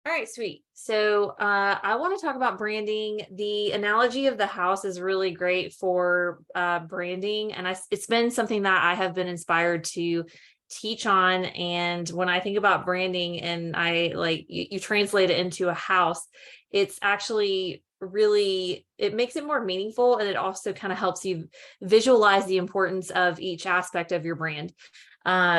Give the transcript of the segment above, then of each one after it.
All right, sweet. So I want to talk about branding. The analogy of the house is really great for branding, and it's been something that I have been inspired to teach on. And when I think about branding, and I like you translate it into a house, it's actually really it makes it more meaningful, and it also kind of helps you visualize the importance of each aspect of your brand.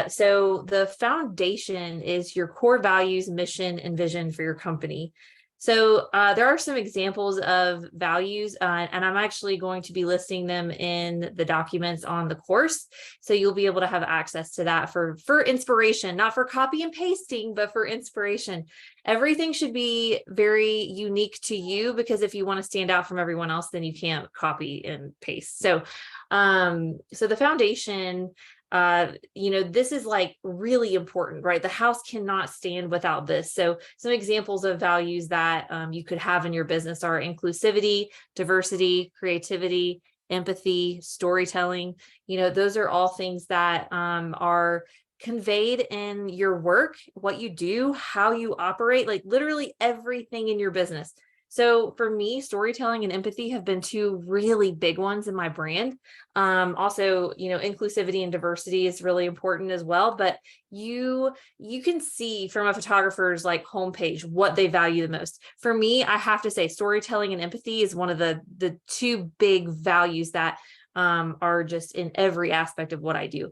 So the foundation is your core values, mission, and vision for your company. So there are some examples of values, and I'm actually going to be listing them in the documents on the course. So you'll be able to have access to that for inspiration, not for copy and pasting, but for inspiration. Everything should be very unique to you, because if you want to stand out from everyone else, then you can't copy and paste. So the foundation, this is like really important, right? The house cannot stand without this. So some examples of values that you could have in your business are inclusivity, diversity, creativity, empathy, storytelling. Those are all things that are conveyed in your work, what you do, how you operate, like literally everything in your business. So for me, storytelling and empathy have been two really big ones in my brand. Also, inclusivity and diversity is really important as well. But you can see from a photographer's like homepage what they value the most. For me, I have to say storytelling and empathy is one of the two big values that are just in every aspect of what I do.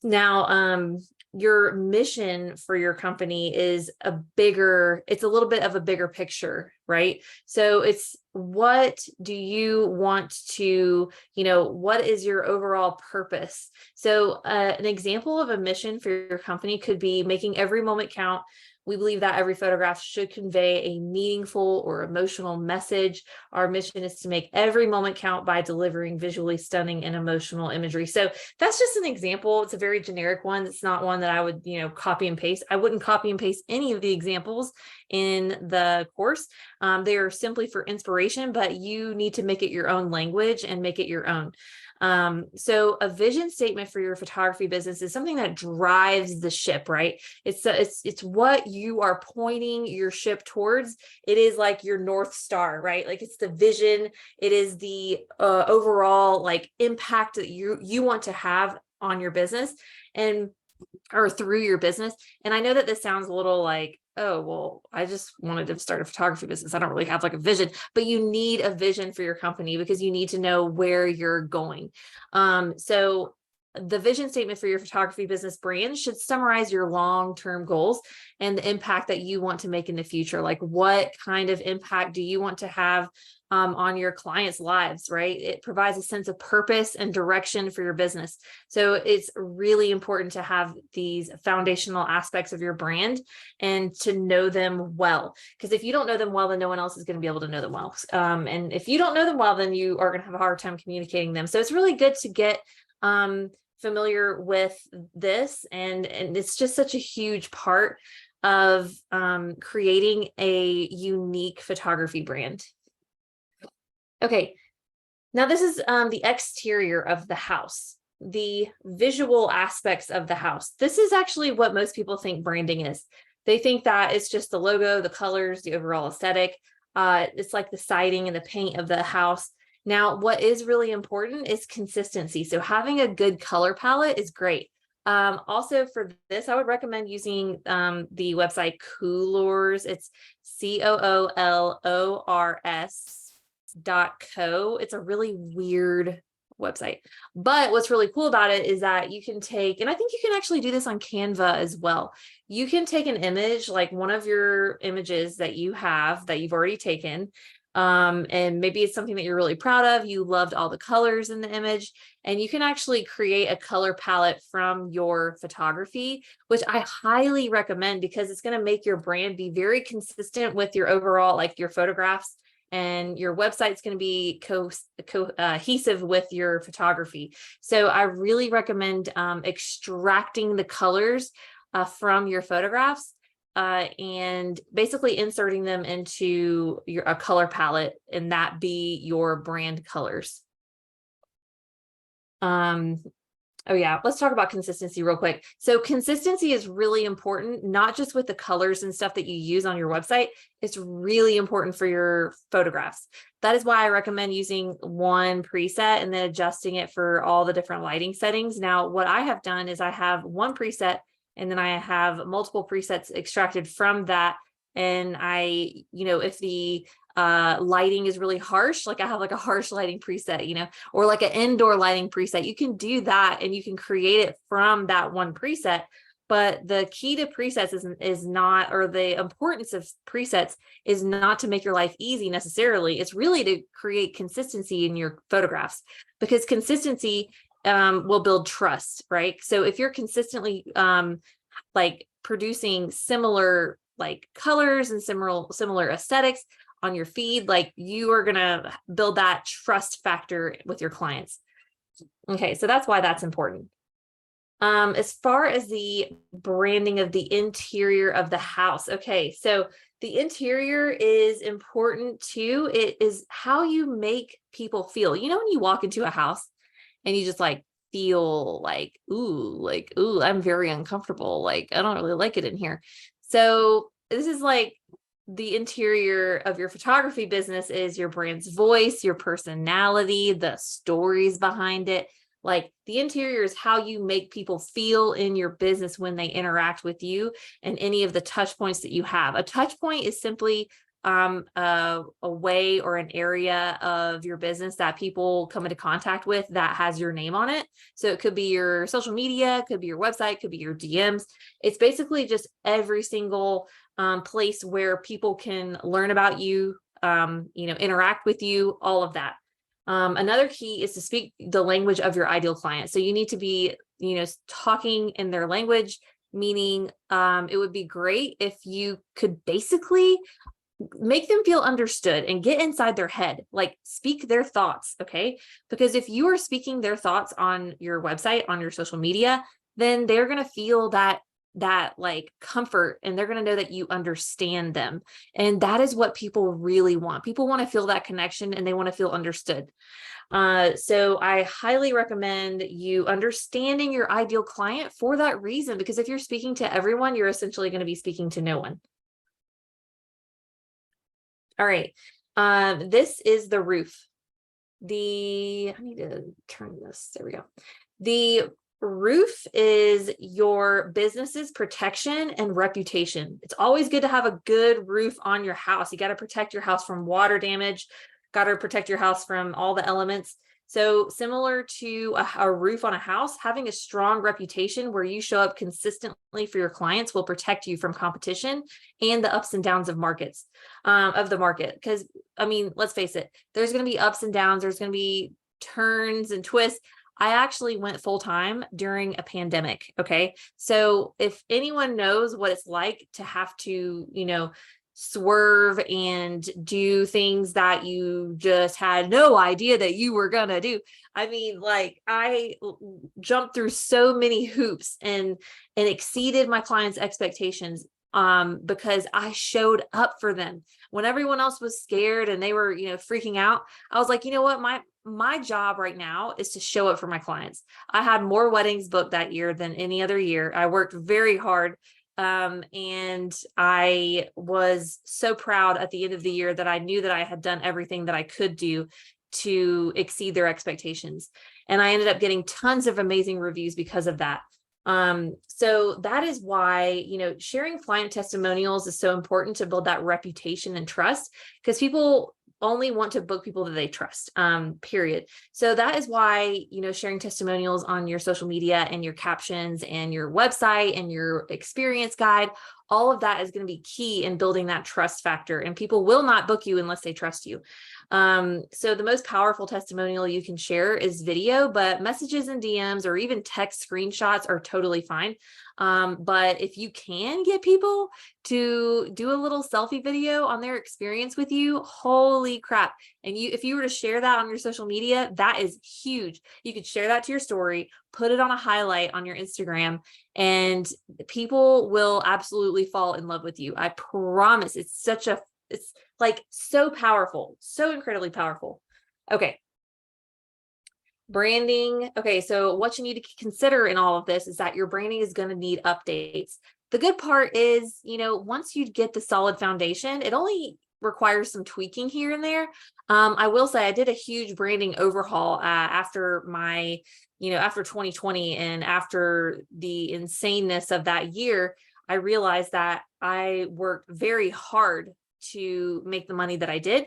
Now, your mission for your company is it's a little bit of a bigger picture, right? So it's what do you want to, what is your overall purpose? So an example of a mission for your company could be making every moment count. We believe that every photograph should convey a meaningful or emotional message. Our mission is to make every moment count by delivering visually stunning and emotional imagery. So that's just an example. It's a very generic one. It's not one that I would, copy and paste. I wouldn't copy and paste any of the examples in the course. They are simply for inspiration, but you need to make it your own language and make it your own. So a vision statement for your photography business is something that drives the ship, right? It's what you are pointing your ship towards. It is like your North Star, right? Like it's the vision. It is the overall like impact that you want to have on your business or through your business. And I know that this sounds a little like, oh, well, I just wanted to start a photography business. I don't really have like a vision, but you need a vision for your company because you need to know where you're going. So the vision statement for your photography business brand should summarize your long-term goals and the impact that you want to make in the future. Like what kind of impact do you want to have on your clients' lives, right? It provides a sense of purpose and direction for your business. So it's really important to have these foundational aspects of your brand and to know them well. Because if you don't know them well, then no one else is going to be able to know them well. And if you don't know them well, then you are going to have a hard time communicating them. So it's really good to get familiar with this. And it's just such a huge part of creating a unique photography brand. Okay, now this is the exterior of the house, the visual aspects of the house. This is actually what most people think branding is. They think that it's just the logo, the colors, the overall aesthetic. It's like the siding and the paint of the house. Now, what is really important is consistency. So having a good color palette is great. Also for this, I would recommend using the website Coolors. It's COOLORS.co. It's a really weird website, but what's really cool about it is that you can take, and I think you can actually do this on Canva as well. You can take an image, like one of your images that you have that you've already taken, and maybe it's something that you're really proud of. You loved all the colors in the image, and you can actually create a color palette from your photography, which I highly recommend because it's going to make your brand be very consistent with your overall, like your photographs, and your website's going to be cohesive with your photography. So I really recommend extracting the colors from your photographs and basically inserting them into a color palette, and that be your brand colors. Oh yeah, let's talk about consistency real quick. So consistency is really important, not just with the colors and stuff that you use on your website. It's really important for your photographs. That is why I recommend using one preset and then adjusting it for all the different lighting settings. Now, what I have done is I have one preset and then I have multiple presets extracted from that. And if the lighting is really harsh, like I have like a harsh lighting preset, or like an indoor lighting preset, you can do that and you can create it from that one preset. But the key to presets is not, or the importance of presets is not to make your life easy necessarily. It's really to create consistency in your photographs, because consistency will build trust, right? So if you're consistently like producing similar like colors and similar aesthetics on your feed, like you are going to build that trust factor with your clients. Okay, so that's why that's important. As far as the branding of the interior of the house, okay, so the interior is important too. It is how you make people feel. When you walk into a house and you just like feel like, ooh, I'm very uncomfortable. Like, I don't really like it in here. So this is like the interior of your photography business is your brand's voice, your personality, the stories behind it. Like the interior is how you make people feel in your business when they interact with you and any of the touch points that you have. A touch point is simply a way or an area of your business that people come into contact with that has your name on it. So it could be your social media, could be your website, could be your DMs. It's basically just every single place where people can learn about you, interact with you, all of that. Another key is to speak the language of your ideal client. So you need to be, talking in their language, meaning it would be great if you could basically make them feel understood and get inside their head, like speak their thoughts. Okay. Because if you are speaking their thoughts on your website, on your social media, then they're going to feel that like comfort, and they're going to know that you understand them. And that is what people really want. People want to feel that connection and they want to feel understood. So I highly recommend you understanding your ideal client for that reason, because if you're speaking to everyone, you're essentially going to be speaking to no one. All right. This is the roof. I need to turn this. There we go. The roof is your business's protection and reputation. It's always good to have a good roof on your house. You got to protect your house from water damage, got to protect your house from all the elements. So similar to a roof on a house, having a strong reputation where you show up consistently for your clients will protect you from competition and the ups and downs of the market. Because let's face it, there's going to be ups and downs. There's going to be turns and twists. I actually went full time during a pandemic. Okay. So if anyone knows what it's like to have to, swerve and do things that you just had no idea that you were going to do. I jumped through so many hoops and exceeded my clients' expectations because I showed up for them when everyone else was scared and they were, freaking out. I was like, you know what, my job right now is to show up for my clients. I had more weddings booked that year than any other year. I worked very hard. And I was so proud at the end of the year that I knew that I had done everything that I could do to exceed their expectations. And I ended up getting tons of amazing reviews because of that. So that is why, sharing client testimonials is so important to build that reputation and trust, because people only want to book people that they trust, period. So that is why, sharing testimonials on your social media and your captions and your website and your experience guide, all of that is going to be key in building that trust factor, and people will not book you unless they trust you. So the most powerful testimonial you can share is video, but messages and DMs or even text screenshots are totally fine. But if you can get people to do a little selfie video on their experience with you, holy crap. And if you were to share that on your social media, that is huge. You could share that to your story, put it on a highlight on your Instagram, and people will absolutely fall in love with you. I promise. It's like so powerful, so incredibly powerful. Okay. Branding. Okay, so what you need to consider in all of this is that your branding is going to need updates. The good part is, once you get the solid foundation, it only requires some tweaking here and there. I will say I did a huge branding overhaul after after 2020 and after the insaneness of that year. I realized that I worked very hard to make the money that I did,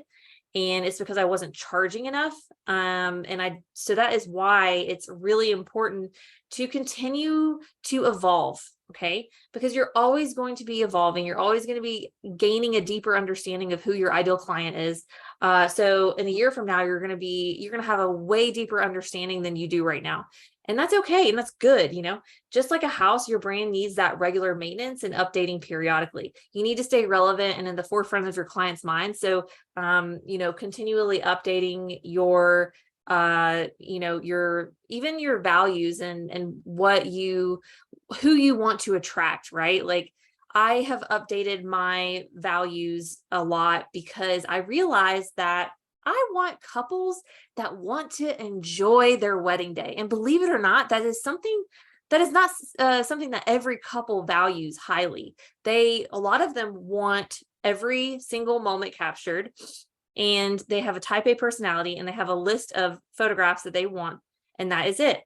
and it's because I wasn't charging enough. So that is why it's really important to continue to evolve. Okay. Because you're always going to be evolving. You're always going to be gaining a deeper understanding of who your ideal client is. So in a year from now, you're going to have a way deeper understanding than you do right now. And that's okay. And that's good. Just like a house, your brand needs that regular maintenance and updating periodically. You need to stay relevant and in the forefront of your client's mind. So, continually updating your even your values and who you want to attract, right? Like, I have updated my values a lot because I realized that I want couples that want to enjoy their wedding day. And believe it or not, that is not something that every couple values highly. A lot of them want every single moment captured, and they have a type A personality, and they have a list of photographs that they want, and that is it.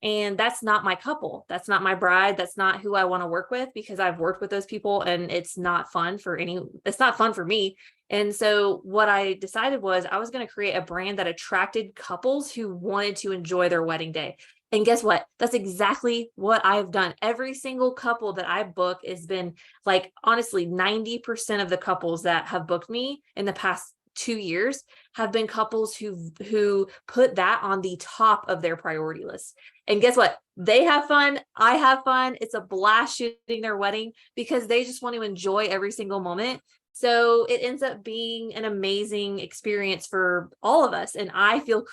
And that's not my couple. That's not my bride. That's not who I want to work with, because I've worked with those people and it's not fun for me. And so what I decided was I was going to create a brand that attracted couples who wanted to enjoy their wedding day. And guess what? That's exactly what I've done. Every single couple that I book has been, like, honestly, 90% of the couples that have booked me in the past 2 years have been couples who put that on the top of their priority list. And guess what? They have fun. I have fun. It's a blast shooting their wedding because they just want to enjoy every single moment. So it ends up being an amazing experience for all of us. And I feel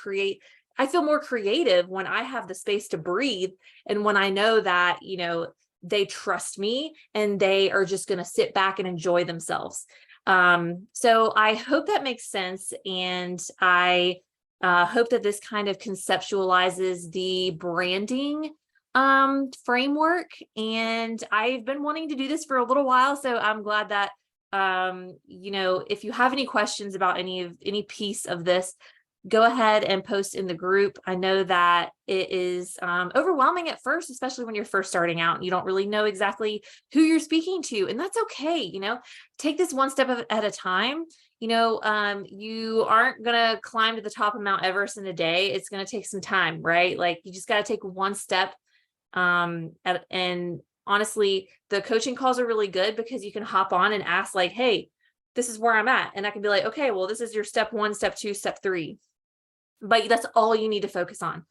more creative when I have the space to breathe, and when I know that, they trust me and they are just going to sit back and enjoy themselves. So I hope that makes sense. And I hope that this kind of conceptualizes the branding framework. And I've been wanting to do this for a little while. So I'm glad that, if you have any questions about any piece of this, go ahead and post in the group. I know that it is overwhelming at first, especially when you're first starting out and you don't really know exactly who you're speaking to. And that's okay. Take this one step at a time. You aren't going to climb to the top of Mount Everest in a day. It's going to take some time, right? Like, you just got to take one step. And honestly, the coaching calls are really good because you can hop on and ask, like, hey, this is where I'm at. And I can be like, okay, well, this is your step 1, step 2, step 3. But that's all you need to focus on.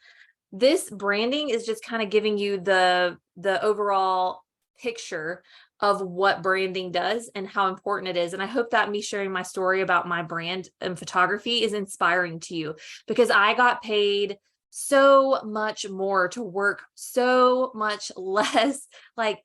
This branding is just kind of giving you the overall picture of what branding does and how important it is. And I hope that me sharing my story about my brand and photography is inspiring to you, because I got paid so much more to work so much less. Like,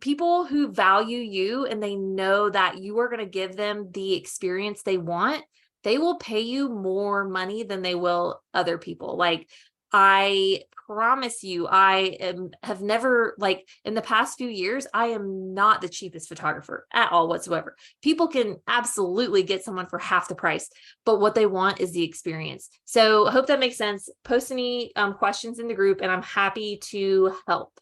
people who value you and they know that you are going to give them the experience they want, they will pay you more money than they will other people. Like, I promise you, have never, like, in the past few years, I am not the cheapest photographer at all whatsoever. People can absolutely get someone for half the price, but what they want is the experience. So I hope that makes sense. Post any questions in the group and I'm happy to help.